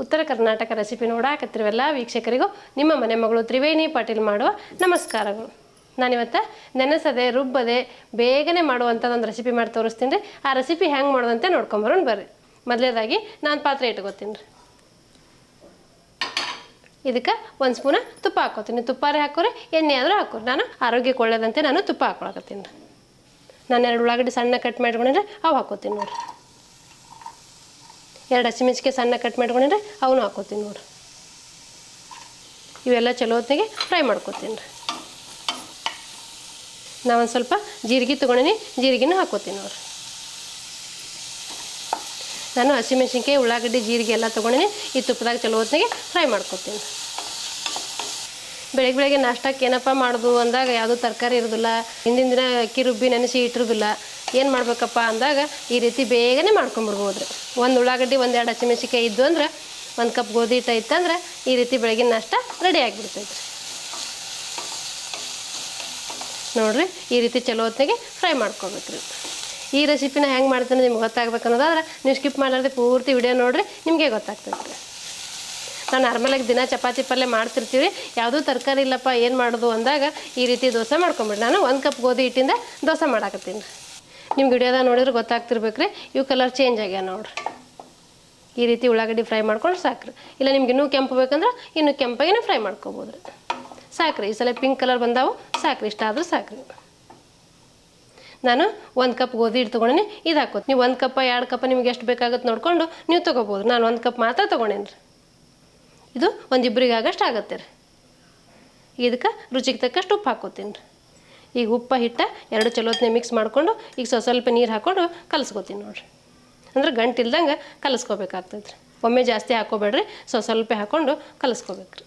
ಉತ್ತರ ಕರ್ನಾಟಕ ರೆಸಿಪಿ ನೋಡಾಕತ್ತಿರುವೆಲ್ಲ ವೀಕ್ಷಕರಿಗೂ ನಿಮ್ಮ ಮನೆ ಮಗಳು ತ್ರಿವೇಣಿ ಪಾಟೀಲ್ ಮಾಡುವ ನಮಸ್ಕಾರಗಳು. ನಾನಿವತ್ತು ನೆನೆಸದೆ ರುಬ್ಬದೆ ಬೇಗನೆ ಮಾಡುವಂಥದ್ದು ಒಂದು ರೆಸಿಪಿ ಮಾಡಿ ತೋರಿಸ್ತೀನಿ ರೀ. ಆ ರೆಸಿಪಿ ಹೆಂಗೆ ಮಾಡೋದಂತೆ ನೋಡ್ಕೊಂಬರೋಣ ಬರ್ರಿ. ಮೊದಲೇದಾಗಿ ನಾನು ಪಾತ್ರೆ ಇಟ್ಕೋತೀನಿ ರೀ. ಇದಕ್ಕೆ ಒಂದು ಸ್ಪೂನ ತುಪ್ಪ ಹಾಕೋತೀನಿ. ತುಪ್ಪಾರೆ ಹಾಕೋರಿ, ಎಣ್ಣೆ ಆದರೂ ಹಾಕೋರಿ. ನಾನು ಆರೋಗ್ಯಕ್ಕೆ ಒಳ್ಳೇದಂತೆ ನಾನು ತುಪ್ಪ ಹಾಕೊಳಕತ್ತೀನಿ ರೀ. ನಾನು 2 ಉಳ್ಳಾಗಡ್ಡಿ ಸಣ್ಣ ಕಟ್ ಮಾಡ್ಕೊಂಡ್ರೆ ಅವು ಹಾಕೋತೀನಿ ನೋಡಿರಿ. 2 ಹಸಿಮೆಣಸಿಗೆ ಸಣ್ಣ ಕಟ್ ಮಾಡ್ಕೊಂಡ್ರೆ ಅವನು ಹಾಕೋತೀನಿ ನೋಡಿರಿ. ಇವೆಲ್ಲ ಚಲೋ ಹೊತ್ತಿಗೆ ಫ್ರೈ ಮಾಡ್ಕೋತೀನಿ ರೀ. ನಾವೊಂದು ಸ್ವಲ್ಪ ಜೀರಿಗೆ ತೊಗೊಂಡಿನಿ, ಜೀರಿಗೆನೂ ಹಾಕೋತೀನಿ ನೋಡಿರಿ. ನಾನು ಹಸಿಮೆಣಸಿನ್ಕಾಯಿ ಉಳ್ಳಾಗಡ್ಡಿ ಜೀರಿಗೆ ಎಲ್ಲ ತೊಗೊಂಡಿನಿ. ಈ ತುಪ್ಪದಾಗ ಚಲೋ ಹೊತ್ತಿಗೆ ಫ್ರೈ ಮಾಡ್ಕೋತೀನಿ. ಬೆಳಗ್ಗೆ ನಾಷ್ಟಕ್ಕೆ ಏನಪ್ಪ ಮಾಡೋದು ಅಂದಾಗ ಯಾವುದೂ ತರಕಾರಿ ಇರೋದಿಲ್ಲ, ಹಿಂದಿನ ದಿನ ಅಕ್ಕಿ ರುಬ್ಬಿ ನೆನೆಸಿ ಇಟ್ಟಿರೋದಿಲ್ಲ, ಏನು ಮಾಡ್ಬೇಕಪ್ಪ ಅಂದಾಗ ಈ ರೀತಿ ಬೇಗನೆ ಮಾಡ್ಕೊಂಬಿಡ್ಬೋದು ರೀ. 1 ಉಳ್ಳಾಗಡ್ಡಿ 1-2 ಹಸಿಮೆಣಸಿನ್ಕಾಯಿ ಇದ್ದು ಅಂದ್ರೆ 1 ಕಪ್ ಗೋಧಿ ಹಿಟ್ಟು ಇತ್ತಂದ್ರೆ ಈ ರೀತಿ ಬೆಳಗಿನ ನಾಷ್ಟ ರೆಡಿ ಆಗಿಬಿಡ್ತೈತೆ ರೀ. ನೋಡಿರಿ, ಈ ರೀತಿ ಚಲೋ ಹೊತ್ತಿಗೆ ಫ್ರೈ ಮಾಡ್ಕೋಬೇಕು ರೀ. ಈ ರೆಸಿಪಿನ ಹೆಂಗೆ ಮಾಡ್ತೀನಿ ನಿಮ್ಗೆ ಗೊತ್ತಾಗ್ಬೇಕು ಅನ್ನೋದಾದ್ರೆ ನೀವು ಸ್ಕಿಪ್ ಮಾಡಲಾರ್ದೆ ಪೂರ್ತಿ ವಿಡಿಯೋ ನೋಡಿರಿ, ನಿಮಗೆ ಗೊತ್ತಾಗ್ತೈತೆ ರೀ. ನಾವು ನಾರ್ಮಲಾಗಿ ದಿನ ಚಪಾತಿ ಪಲ್ಯ ಮಾಡ್ತಿರ್ತೀವಿ ರೀ. ಯಾವುದೂ ತರಕಾರಿ ಇಲ್ಲಪ್ಪ ಏನು ಮಾಡೋದು ಅಂದಾಗ ಈ ರೀತಿ ದೋಸೆ ಮಾಡ್ಕೊಂಬಿಡಿ. ನಾನು 1 ಕಪ್ ಗೋಧಿ ಹಿಟ್ಟಿಂದ ದೋಸೆ ಮಾಡಾಕತ್ತೀನಿ ರೀ. ನಿಮ್ಮ ವಿಡಿಯೋದಾಗ ನೋಡಿದ್ರೆ ಗೊತ್ತಾಗ್ತಿರ್ಬೇಕು ರೀ. ಇವು ಕಲರ್ ಚೇಂಜ್ ಆಗ್ಯಾವ ನೋಡಿರಿ. ಈ ರೀತಿ ಉಳ್ಳಾಗಡ್ಡಿ ಫ್ರೈ ಮಾಡ್ಕೊಂಡು ಸಾಕ್ರಿ. ಇಲ್ಲ ನಿಮ್ಗೆ ಇನ್ನೂ ಕೆಂಪು ಬೇಕಂದ್ರೆ ಇನ್ನೂ ಕೆಂಪಾಗಿನೇ ಫ್ರೈ ಮಾಡ್ಕೊಬೋದು ರೀ. ಸಾಕ್ರಿ. ಈ ಸಲ ಪಿಂಕ್ ಕಲರ್ ಬಂದಾವು, ಸಾಕ್ರಿ. ಇಷ್ಟ ಆದರೂ ಸಾಕ್ರಿ. ನಾನು 1 ಕಪ್ ಗೋಧಿ ಹಿಟ್ಟು ತೊಗೊಂಡಿನಿ, ಇದು ಹಾಕೋದು. ನೀವು 1 ಕಪ್ 2 ಕಪ್ ನಿಮ್ಗೆ ಎಷ್ಟು ಬೇಕಾಗುತ್ತೆ ನೋಡಿಕೊಂಡು ನೀವು ತೊಗೋಬೋದು. ನಾನು 1 ಕಪ್ ಮಾತ್ರ ತೊಗೊಂಡೇನಿ ರೀ. ಇದು ಒಂದು ಇಬ್ಬರಿಗೆ ಆಗಷ್ಟು ಆಗುತ್ತೆ ರೀ. ಇದಕ್ಕೆ ರುಚಿಗೆ ತಕ್ಕಷ್ಟು ಉಪ್ಪು ಹಾಕೋತೀನಿ ರೀ. ಈಗ ಉಪ್ಪು ಹಿಟ್ಟು 2 ಚಲೋ ಹೊತ್ತಿಗೆ ಮಿಕ್ಸ್ ಮಾಡಿಕೊಂಡು ಈಗ ಸ್ವಲ್ಪ ನೀರು ಹಾಕ್ಕೊಂಡು ಕಲಿಸ್ಕೋತೀನಿ ನೋಡಿರಿ. ಅಂದ್ರೆ ಗಂಟು ಇಲ್ದಂಗೆ ಕಲಿಸ್ಕೋಬೇಕಾಗ್ತೈತೆ ರೀ. ಒಮ್ಮೆ ಜಾಸ್ತಿ ಹಾಕೋಬೇಡ್ರಿ, ಸ್ವಲ್ಪ ಹಾಕ್ಕೊಂಡು ಕಲಿಸ್ಕೋಬೇಕು ರೀ.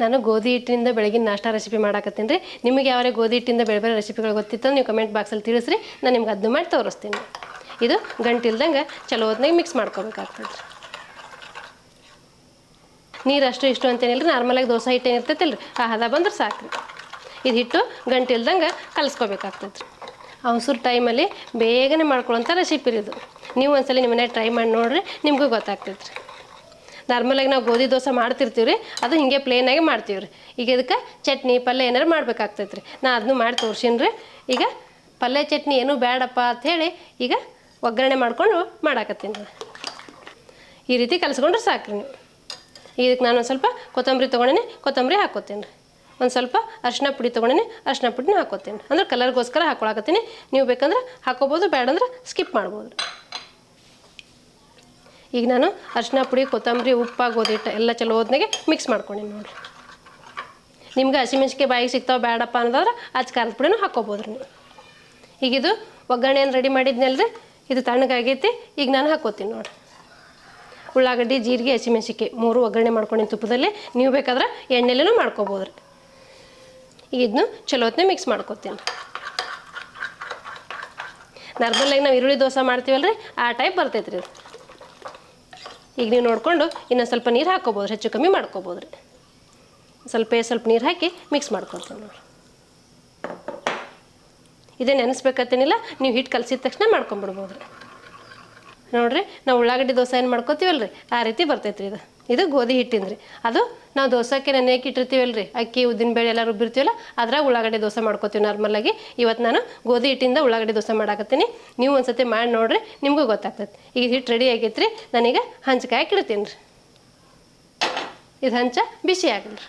ನಾನು ಗೋಧಿ ಹಿಟ್ಟಿನಿಂದ ಬೆಳಗಿನ ನಾಷ್ಟ ರೆಸಿಪಿ ಮಾಡಾಕತ್ತೀನಿ ರೀ. ನಿಮಗೆ ಯಾವೇ ಗೋಧಿ ಹಿಟ್ಟಿಂದ ಬೇರೆ ರೆಸಿಪಿಗಳು ಗೊತ್ತಿತ್ತು ನೀವು ಕಮೆಂಟ್ ಬಾಕ್ಸಲ್ಲಿ ತಿಳಿಸ್ರಿ, ನಾನು ನಿಮ್ಗೆ ಅದನ್ನು ಮಾಡಿ ತೋರಿಸ್ತೀನಿ. ಇದು ಗಂಟು ಇಲ್ದಂಗೆ ಚಲೋ ಹೊತ್ತಿಗೆ ಮಿಕ್ಸ್ ಮಾಡ್ಕೋಬೇಕಾಗ್ತೈತೆ ರೀ. ನೀರು ಅಷ್ಟು ಇಷ್ಟು ಅಂತೇನಿಲ್ಲ ರೀ. ನಾರ್ಮಲಾಗಿ ದೋಸೆ ಹಿಟ್ಟು ಏನಿರ್ತೈತಿಲ್ಲ ರೀ, ಆ ಹದ ಬಂದ್ರೆ ಸಾಕು. ಇದು ಹಿಟ್ಟು ಗಂಟು ಇಲ್ದಂಗೆ ಕಲಿಸ್ಕೋಬೇಕಾಗ್ತೈತೆ ರೀ. ಅವಸರ ಟೈಮಲ್ಲಿ ಬೇಗನೆ ಮಾಡ್ಕೊಳ್ಳೋಂಥ ರೆಸಿಪಿ ಇದು. ನೀವು ಒಂದ್ಸಲ ನಿಮ್ಮ ಮನೆಯಾಗ ಟ್ರೈ ಮಾಡಿ ನೋಡಿರಿ, ನಿಮಗೂ ಗೊತ್ತಾಗ್ತೈತೆ ರೀ. ನಾರ್ಮಲಾಗಿ ನಾವು ಗೋಧಿ ದೋಸೆ ಮಾಡ್ತಿರ್ತೀವಿ ರೀ, ಅದು ಹಿಂಗೆ ಪ್ಲೇನಾಗಿ ಮಾಡ್ತೀವಿ ರೀ. ಈಗ ಇದಕ್ಕೆ ಚಟ್ನಿ ಪಲ್ಯ ಏನಾರು ಮಾಡ್ಬೇಕಾಗ್ತೈತೆ ರೀ. ನಾನು ಅದನ್ನು ಮಾಡಿ ತೋರ್ಸೀನಿ ರೀ. ಈಗ ಪಲ್ಯ ಚಟ್ನಿ ಏನೂ ಬೇಡಪ್ಪ ಅಂಥೇಳಿ ಈಗ ಒಗ್ಗರಣೆ ಮಾಡ್ಕೊಂಡು ಮಾಡಾಕತ್ತೀನಿ ರೀ. ಈ ರೀತಿ ಕಲಿಸ್ಕೊಂಡ್ರೆ ಸಾಕ್ರಿ ನೀವು. ಇದಕ್ಕೆ ನಾನು ಒಂದು ಸ್ವಲ್ಪ ಕೊತ್ತಂಬರಿ ತೊಗೊಂಡಿನಿ, ಕೊತ್ತಂಬರಿ ಹಾಕೋತೀನಿ ರೀ. ಒಂದು ಸ್ವಲ್ಪ ಅರಿಶಿನ ಪುಡಿ ತೊಗೊಂಡಿನಿ, ಅರಿಶಿನ ಪುಡಿನೂ ಹಾಕೋತೀನಿ. ಅಂದ್ರೆ ಕಲರ್ಗೋಸ್ಕರ ಹಾಕೊಳಕತ್ತೀನಿ. ನೀವು ಬೇಕಂದ್ರೆ ಹಾಕೋಬೋದು, ಬೇಡಂದ್ರೆ ಸ್ಕಿಪ್ ಮಾಡ್ಬೋದು. ಈಗ ನಾನು ಅರಿಶಿನ ಪುಡಿ, ಕೊತ್ತಂಬರಿ, ಉಪ್ಪು, ಗೋಧಿ ಹಿಟ್ಟು ಎಲ್ಲ ಚಲೋ ಹೊತ್ತಿಗೆ ಮಿಕ್ಸ್ ಮಾಡ್ಕೊಂಡಿನಿ ನೋಡಿರಿ. ನಿಮ್ಗೆ ಹಸಿಮೆಣ್ಸಿಗೆ ಬಾಯಿಗೆ ಸಿಗ್ತಾವೆ ಬೇಡಪ್ಪ ಅನ್ನೋದಾದ್ರೆ ಖಾರದ ಪುಡಿನೂ ಹಾಕೋಬೋದು ರೀ ನೀವು. ಈಗ ಇದು ಒಗ್ಗರಣೆ ಏನು ರೆಡಿ ಮಾಡಿದ್ನಲ್ರಿ, ಇದು ತಣ್ಣಗಾಗೈತಿ. ಈಗ ನಾನು ಹಾಕೋತೀನಿ ನೋಡಿರಿ. ಉಳ್ಳಾಗಡ್ಡಿ ಜೀರಿಗೆ ಹಸಿಮೆಣ್ಸಿಗೆ 3 ಒಗ್ಗರಣೆ ಮಾಡ್ಕೊಂಡಿನಿ ತುಪ್ಪದಲ್ಲಿ. ನೀವು ಬೇಕಾದ್ರೆ ಎಣ್ಣೆಲ್ಲೂ ಮಾಡ್ಕೋಬೋದು ರೀ. ಈಗ ಇದನ್ನು ಚಲೋ ಹೊತ್ತಿಗೆ ಮಿಕ್ಸ್ ಮಾಡ್ಕೋತೀನಿ. ನಾರ್ಮಲಾಗಿ ನಾವು ಈರುಳ್ಳಿ ದೋಸೆ ಮಾಡ್ತೀವಲ್ರಿ, ಆ ಟೈಪ್ ಬರ್ತೈತೆ ರೀ. ಈಗ ನೀವು ನೋಡಿಕೊಂಡು ಇನ್ನೊಂದು ಸ್ವಲ್ಪ ನೀರು ಹಾಕೋಬೋದು, ಹೆಚ್ಚು ಕಮ್ಮಿ ಮಾಡ್ಕೋಬೋದು ರೀ. ಸ್ವಲ್ಪ ನೀರು ಹಾಕಿ ಮಿಕ್ಸ್ ಮಾಡ್ಕೊತೀನಿ ನೋಡಿರಿ. ಇದೇ ನೆನೆಸ್ಬೇಕತ್ತೇನಿಲ್ಲ, ನೀವು ಹಿಟ್ಟು ಕಲಸಿದ ತಕ್ಷಣ ಮಾಡ್ಕೊಂಬಿಡ್ಬೋದು ರೀ. ನೋಡಿರಿ, ನಾವು ಉಳ್ಳಾಗಡ್ಡಿ ದೋಸೆ ಏನು ಮಾಡ್ಕೋತೀವಲ್ರಿ, ಆ ರೀತಿ ಬರ್ತೈತೆ ರೀ. ಇದು ಗೋಧಿ ಹಿಟ್ಟಿಂದ ರೀ. ಅದು ನಾವು ದೋಸೆಗೆ ನೆನೆಯಕ್ಕೆ ಇಟ್ಟಿರ್ತೀವಲ್ರಿ, ಅಕ್ಕಿ ಉದ್ದಿನಬೇಳೆ ಎಲ್ಲ ರುಬ್ಬಿರ್ತೀವಲ್ಲ, ಅದ್ರಾಗ ಉಳ್ಳಾಗಡ್ಡಿ ದೋಸೆ ಮಾಡ್ಕೋತೀವಿ ನಾರ್ಮಲಾಗಿ. ಇವತ್ತು ನಾನು ಗೋಧಿ ಹಿಟ್ಟಿಂದ ಉಳ್ಳಾಗಡ್ಡಿ ದೋಸೆ ಮಾಡಾಕತ್ತೀನಿ. ನೀವು ಒಂದು ಸತಿ ಮಾಡಿ ನೋಡಿರಿ, ನಿಮಗೂ ಗೊತ್ತಾಗ್ತೈತೆ. ಈಗ ಹಿಟ್ಟು ರೆಡಿ ಆಗೈತೆ ರೀ. ನಾನೀಗ ಹಂಚಕಾಯಕ್ಕೆ ಇಡ್ತೀನಿ ರೀ. ಇದು ಹಂಚ ಬಿಸಿ ಆಗಲಿ ರೀ.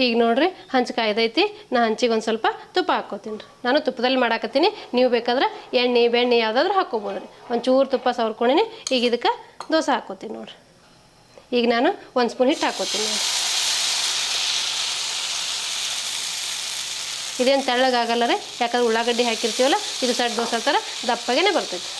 ಈಗ ನೋಡಿರಿ, ಹಂಚು ಕಾಯ್ದೈತಿ. ನಾನು ಹಂಚಿಗೆ ಒಂದು ಸ್ವಲ್ಪ ತುಪ್ಪ ಹಾಕ್ಕೋತೀನಿ ರೀ. ನಾನು ತುಪ್ಪದಲ್ಲಿ ಮಾಡಾಕತ್ತೀನಿ. ನೀವು ಬೇಕಾದ್ರೆ ಎಣ್ಣೆ ಬೆಣ್ಣೆ ಯಾವುದಾದ್ರೂ ಹಾಕ್ಕೋಬೋದು ರೀ. ಒಂಚೂರು ತುಪ್ಪ ಸವರ್ಕೊಂಡಿನಿ. ಈಗ ಇದಕ್ಕೆ ದೋಸೆ ಹಾಕ್ಕೋತೀನಿ ನೋಡಿರಿ. ಈಗ ನಾನು 1 ಸ್ಪೂನ್ ಹಿಟ್ಟು ಹಾಕ್ಕೋತೀನಿ ನೋಡಿ. ಇದೇನು ತೆಳ್ಳಗಾಗಲ್ಲ ರೀ, ಯಾಕಂದ್ರೆ ಉಳ್ಳಾಗಡ್ಡಿ ಹಾಕಿರ್ತೀವಲ್ಲ, ಇದು ಸಣ್ಣ ದೋಸೆ ಥರ ದಪ್ಪಗೇ ಬರ್ತೈತಿ.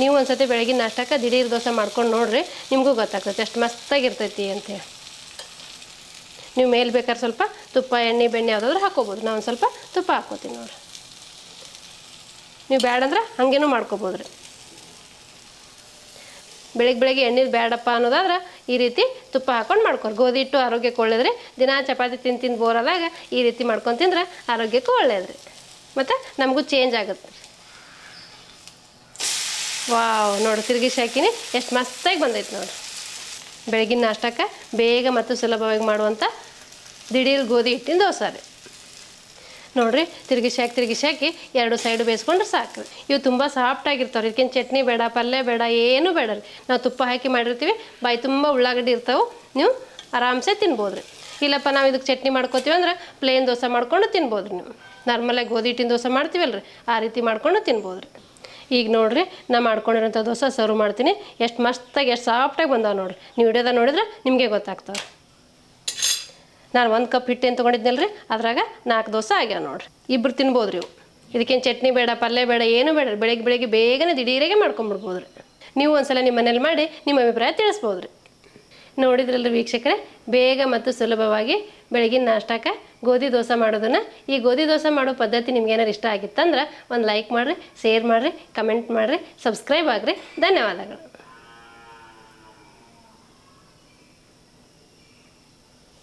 ನೀವು ಒಂದು ಸತಿ ಬೆಳಗಿನ ನಾಷ್ಟಕ್ಕೆ ದಿಢೀರ್ ದೋಸೆ ಮಾಡ್ಕೊಂಡು ನೋಡಿರಿ, ನಿಮಗೂ ಗೊತ್ತಾಗ್ತೈತೆ ಎಷ್ಟು ಮಸ್ತಾಗಿರ್ತೈತಿ ಅಂತೇಳಿ. ನೀವು ಮೇಲೆ ಬೇಕಾದ್ರೆ ಸ್ವಲ್ಪ ತುಪ್ಪ ಎಣ್ಣೆ ಬೆಣ್ಣೆ ಯಾವುದಾದ್ರೂ ಹಾಕೋಬೋದು. ನಾನು ಒಂದು ಸ್ವಲ್ಪ ತುಪ್ಪ ಹಾಕ್ಕೋತೀನಿ ನೋಡಿರಿ. ನೀವು ಬೇಡಂದ್ರೆ ಹಾಗೇನೂ ಮಾಡ್ಕೋಬೋದು ರೀ. ಬೆಳಗ್ಗೆ ಎಣ್ಣೆದು ಬೇಡಪ್ಪ ಅನ್ನೋದಾದ್ರೆ ಈ ರೀತಿ ತುಪ್ಪ ಹಾಕ್ಕೊಂಡು ಮಾಡ್ಕೊರಿ. ಗೋಧಿ ಹಿಟ್ಟು ಆರೋಗ್ಯಕ್ಕೆ ಒಳ್ಳೇದ್ರಿ. ದಿನ ಚಪಾತಿ ತಿಂದು ಬೋರಾದಾಗ ಈ ರೀತಿ ಮಾಡ್ಕೊಂಡು ತಿಂದ್ರೆ ಆರೋಗ್ಯಕ್ಕೂ ಒಳ್ಳೇದ್ರಿ. ಮತ್ತು ನಮಗೂ ಚೇಂಜ್ ಆಗುತ್ತೆ. ವಾವ್ ನೋಡಿ ತಿರುಗಿಸಿ ಹಾಕಿನಿ ಎಷ್ಟು ಮಸ್ತಾಗಿ ಬಂದೈತೆ ನೋಡಿ. ಬೆಳಗಿನ ನಾಷ್ಟಕ್ಕೆ ಬೇಗ ಮತ್ತು ಸುಲಭವಾಗಿ ಮಾಡುವಂಥ ದಿಢೀರ್ ಗೋಧಿ ಹಿಟ್ಟಿನ ದೋಸೆ ರೀ. ನೋಡಿರಿ ತಿರುಗಿಸಿ ಹಾಕಿ ಎರಡು ಸೈಡು ಬೇಯಿಸ್ಕೊಂಡ್ರೆ ಸಾಕು. ಇವು ತುಂಬ ಸಾಫ್ಟಾಗಿರ್ತಾವೆ ರೀ. ಇದಕ್ಕೇನು ಚಟ್ನಿ ಬೇಡ, ಪಲ್ಯ ಬೇಡ, ಏನೂ ಬೇಡ ರೀ. ನಾವು ತುಪ್ಪ ಹಾಕಿ ಮಾಡಿರ್ತೀವಿ, ಬಾಯಿ ತುಂಬ ಉಳ್ಳಾಗಡ್ಡಿ ಇರ್ತಾವೆ, ನೀವು ಆರಾಮ್ಸೆ ತಿನ್ಬೋದು ರೀ. ಇಲ್ಲಪ್ಪ ನಾವು ಇದಕ್ಕೆ ಚಟ್ನಿ ಮಾಡ್ಕೋತೀವಿ ಅಂದ್ರೆ ಪ್ಲೇನ್ ದೋಸೆ ಮಾಡ್ಕೊಂಡು ತಿನ್ಬೋದು ರೀ. ನೀವು ನಾರ್ಮಲಾಗಿ ಗೋಧಿ ಹಿಟ್ಟಿನ ದೋಸೆ ಮಾಡ್ತೀವಲ್ಲ ರೀ, ಆ ರೀತಿ ಮಾಡ್ಕೊಂಡು ತಿನ್ಬೋದು ರೀ. ಈಗ ನೋಡಿರಿ ನಾ ಮಾಡ್ಕೊಂಡಿರೋಂಥ ದೋಸೆ ಸರ್ವ್ ಮಾಡ್ತೀನಿ. ಎಷ್ಟು ಮಸ್ತಾಗಿ ಎಷ್ಟು ಸಾಫ್ಟಾಗಿ ಬಂದಾವೆ ನೋಡಿರಿ. ನೀವು ವಿಡಿಯೋದಾಗ ನೋಡಿದ್ರೆ ನಿಮಗೆ ಗೊತ್ತಾಗ್ತಾವೆ. ನಾನು 1 ಕಪ್ ಹಿಟ್ಟು ಏನು ತೊಗೊಂಡಿದ್ನಲ್ಲ ರೀ, ಅದ್ರಾಗ 4 ದೋಸೆ ಆಗ್ಯಾವ ನೋಡಿರಿ. ಇಬ್ಬರು ತಿನ್ಬೋದು ರೀ ಇವು. ಇದಕ್ಕೇನು ಚಟ್ನಿ ಬೇಡ, ಪಲ್ಯ ಬೇಡ, ಏನೂ ಬೇಡ. ಬೆಳಗ್ಗೆ ಬೇಗನೆ ದಿಢೀರಾಗೆ ಮಾಡ್ಕೊಂಬಿಡ್ಬೋದು ರೀ. ನೀವು ಒಂದ್ಸಲ ನಿಮ್ಮ ಮನೇಲಿ ಮಾಡಿ ನಿಮ್ಮ ಅಭಿಪ್ರಾಯ ತಿಳಿಸ್ಬೋದು ರೀ. ನೋಡಿದ್ರಲ್ರಿ ವೀಕ್ಷಕರೇ, ಬೇಗ ಮತ್ತು ಸುಲಭವಾಗಿ ಬೆಳಗಿನ ನಾಷ್ಟಕ್ಕೆ ಗೋಧಿ ದೋಸೆ ಮಾಡೋದನ್ನು. ಈ ಗೋಧಿ ದೋಸೆ ಮಾಡೋ ಪದ್ಧತಿ ನಿಮ್ಗೇನಾರು ಇಷ್ಟ ಆಗಿತ್ತಂದ್ರೆ ಒಂದು ಲೈಕ್ ಮಾಡಿರಿ, ಶೇರ್ ಮಾಡಿರಿ, ಕಮೆಂಟ್ ಮಾಡಿರಿ, ಸಬ್ಸ್ಕ್ರೈಬ್ ಆಗಿರಿ. ಧನ್ಯವಾದಗಳು.